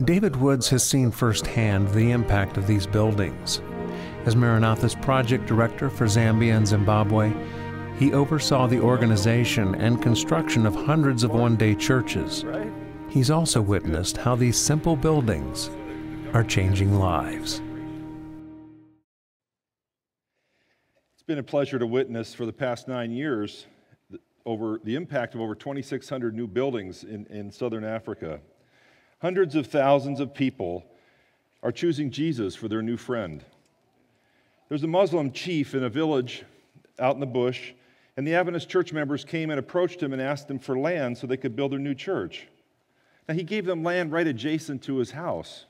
David Woods has seen firsthand the impact of these buildings. As Maranatha's project director for Zambia and Zimbabwe, he oversaw the organization and construction of hundreds of one-day churches. He's also witnessed how these simple buildings are changing lives. It's been a pleasure to witness for the past 9 years over the impact of over 2,600 new buildings in southern Africa. Hundreds of thousands of people are choosing Jesus for their new friend. There's a Muslim chief in a village out in the bush, and the Adventist church members came and approached him and asked him for land so they could build their new church. Now, he gave them land right adjacent to his house.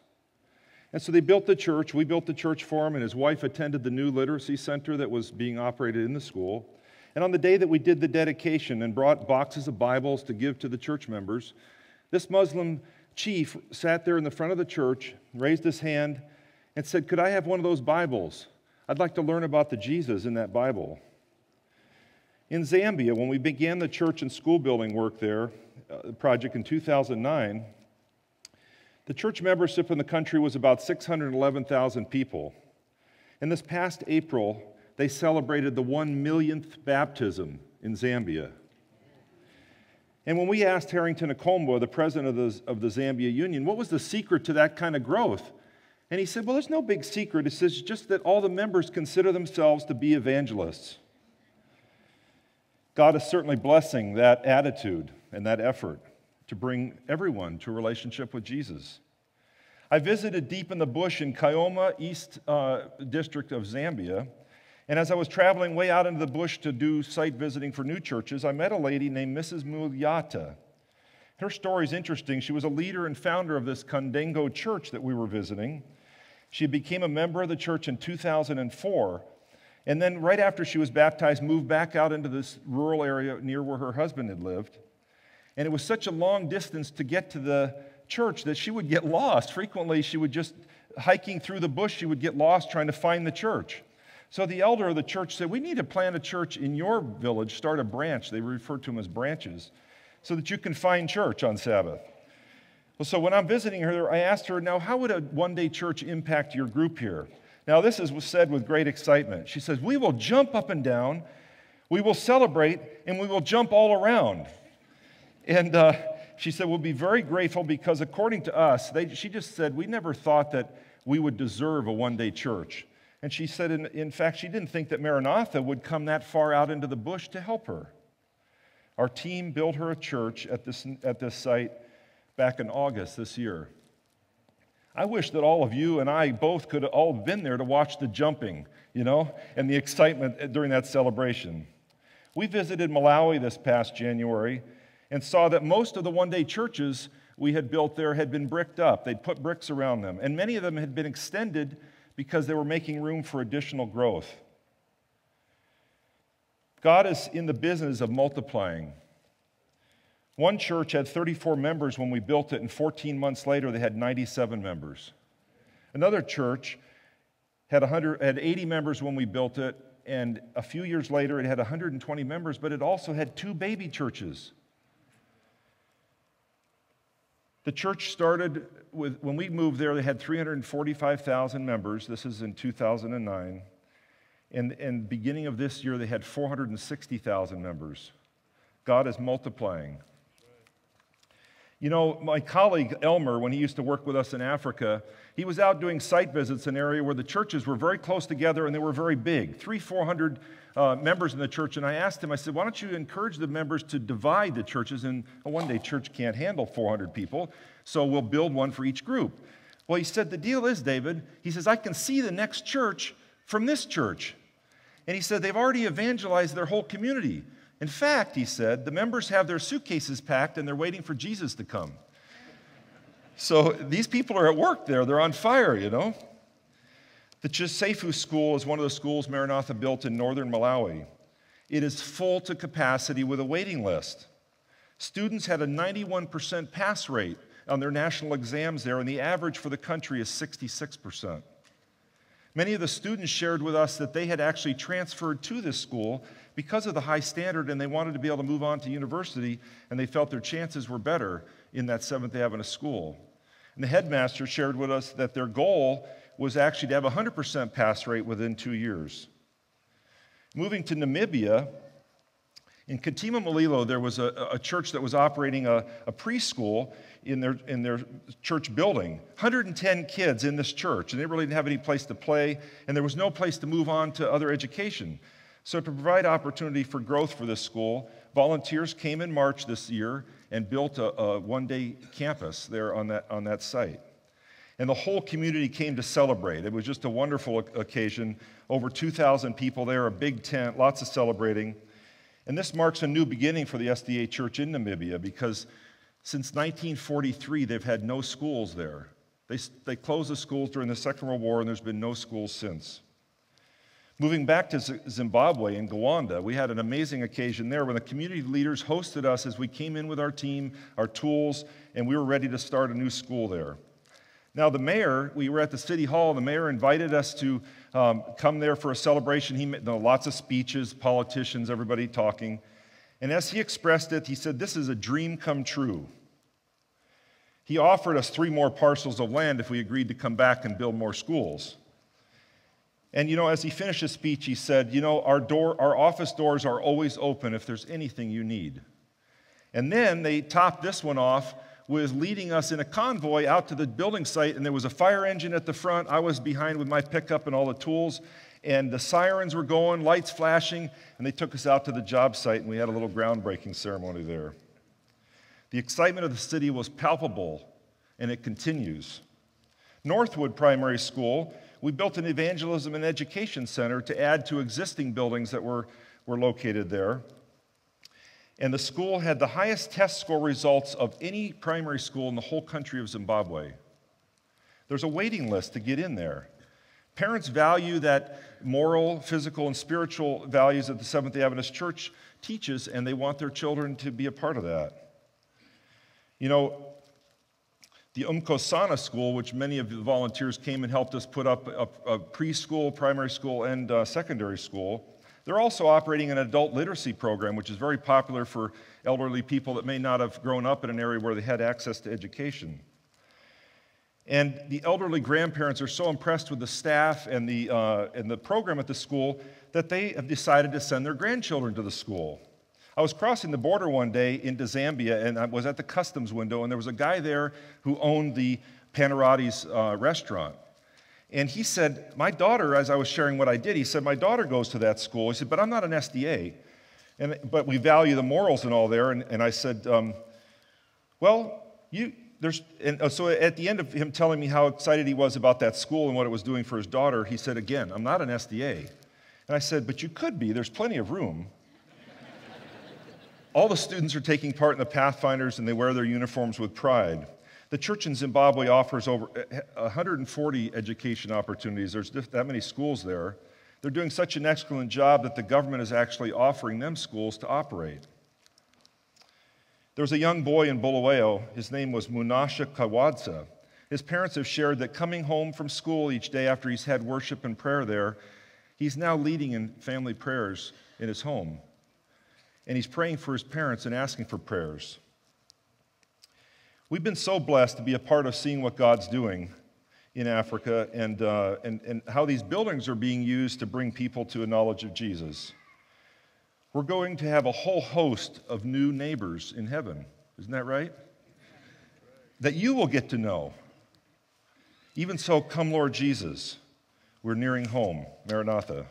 And so they built the church. We built the church for him, and his wife attended the new literacy center that was being operated in the school. And on the day that we did the dedication and brought boxes of Bibles to give to the church members, this Muslim chief sat there in the front of the church, raised his hand, and said, "Could I have one of those Bibles? I'd like to learn about the Jesus in that Bible." In Zambia, when we began the church and school building work there, project in 2009, the church membership in the country was about 611,000 people. And this past April, they celebrated the 1 millionth baptism in Zambia. And when we asked Harrington Akombo, the president of the Zambia Union, what was the secret to that kind of growth? And he said, well, there's no big secret. It says just that all the members consider themselves to be evangelists. God is certainly blessing that attitude and that effort to bring everyone to a relationship with Jesus. I visited deep in the bush in Kayoma, East District of Zambia, and as I was traveling way out into the bush to do site visiting for new churches, I met a lady named Mrs. Mulyata. Her story is interesting. She was a leader and founder of this Kandengo church that we were visiting. She became a member of the church in 2004, and then right after she was baptized, moved back out into this rural area near where her husband had lived. And it was such a long distance to get to the church that she would get lost. Frequently, she would just, hiking through the bush, she would get lost trying to find the church. So the elder of the church said, we need to plant a church in your village, start a branch. They refer to them as branches, so that you can find church on Sabbath. Well, so when I'm visiting her, I asked her, now, how would a one-day church impact your group here? Now, this was said with great excitement. She says, we will jump up and down, we will celebrate, and we will jump all around. And she said, we'll be very grateful because according to us, she just said, we never thought that we would deserve a one-day church. And she said, in fact, she didn't think that Maranatha would come that far out into the bush to help her. Our team built her a church at this site back in August this year. I wish that all of you and I both could have all been there to watch the jumping, and the excitement during that celebration. We visited Malawi this past January and saw that most of the one-day churches we had built there had been bricked up. They'd put bricks around them, and many of them had been extended because they were making room for additional growth. God is in the business of multiplying. One church had 34 members when we built it, and 14 months later, they had 97 members. Another church had 80 members when we built it, and a few years later, it had 120 members, but it also had 2 baby churches. The church started with, when we moved there, they had 345,000 members. This is in 2009. And beginning of this year, they had 460,000 members. God is multiplying. My colleague Elmer, when he used to work with us in Africa, he was out doing site visits in an area where the churches were very close together and they were very big, 300-400 members in the church. And I asked him, I said, why don't you encourage the members to divide the churches? And a one-day church can't handle 400 people, so we'll build one for each group. Well, he said, the deal is, David, he says, I can see the next church from this church. And he said, they've already evangelized their whole community. In fact, he said, the members have their suitcases packed and they're waiting for Jesus to come. So these people are at work there. They're on fire, The Chisefu School is one of the schools Maranatha built in northern Malawi. It is full to capacity with a waiting list. Students had a 91% pass rate on their national exams there, and the average for the country is 66%. Many of the students shared with us that they had actually transferred to this school because of the high standard, and they wanted to be able to move on to university, and they felt their chances were better in that Seventh-day Adventist school. And the headmaster shared with us that their goal was actually to have a 100% pass rate within 2 years. Moving to Namibia, in Katima Mulilo, there was a church that was operating a preschool in their church building. 110 kids in this church, and they really didn't have any place to play, and there was no place to move on to other education. So to provide opportunity for growth for this school, volunteers came in March this year and built a one-day campus there on that site. And the whole community came to celebrate. It was just a wonderful occasion. Over 2,000 people there, a big tent, lots of celebrating. And this marks a new beginning for the SDA Church in Namibia because since 1943, they've had no schools there. They closed the schools during the Second World War, and there's been no schools since. Moving back to Zimbabwe and Gowanda, we had an amazing occasion there when the community leaders hosted us as we came in with our team, our tools, and we were ready to start a new school there. Now, the mayor, we were at the city hall, the mayor invited us to come there for a celebration. He made lots of speeches, politicians, everybody talking. And as he expressed it, he said, "This is a dream come true." He offered us 3 more parcels of land if we agreed to come back and build more schools. And as he finished his speech, he said, our office doors are always open if there's anything you need. And then they topped this one off with leading us in a convoy out to the building site, and there was a fire engine at the front. I was behind with my pickup and all the tools, and the sirens were going, lights flashing, and they took us out to the job site, and we had a little groundbreaking ceremony there. The excitement of the city was palpable, and it continues. Northwood Primary School, we built an evangelism and education center to add to existing buildings that were located there. And the school had the highest test score results of any primary school in the whole country of Zimbabwe. There's a waiting list to get in there. Parents value that moral, physical, and spiritual values that the Seventh-day Adventist Church teaches, and they want their children to be a part of that. The Umkosana School, which many of the volunteers came and helped us put up a preschool, primary school, and secondary school, they're also operating an adult literacy program, which is very popular for elderly people that may not have grown up in an area where they had access to education. And the elderly grandparents are so impressed with the staff and the program at the school that they have decided to send their grandchildren to the school. I was crossing the border one day into Zambia, and I was at the customs window, and there was a guy there who owned the Panarati's restaurant. And he said, my daughter, as I was sharing what I did, he said, my daughter goes to that school. He said, but I'm not an SDA, but we value the morals and all there. And I said, so at the end of him telling me how excited he was about that school and what it was doing for his daughter, he said, again, I'm not an SDA. And I said, but you could be. There's plenty of room. All the students are taking part in the Pathfinders, and they wear their uniforms with pride. The church in Zimbabwe offers over 140 education opportunities. There's that many schools there. They're doing such an excellent job that the government is actually offering them schools to operate. There was a young boy in Bulawayo. His name was Munasha Kawadza. His parents have shared that coming home from school each day after he's had worship and prayer there, he's now leading in family prayers in his home. And he's praying for his parents and asking for prayers. We've been so blessed to be a part of seeing what God's doing in Africa and how these buildings are being used to bring people to a knowledge of Jesus. We're going to have a whole host of new neighbors in heaven. Isn't that right? That you will get to know. Even so, come Lord Jesus. We're nearing home. Maranatha.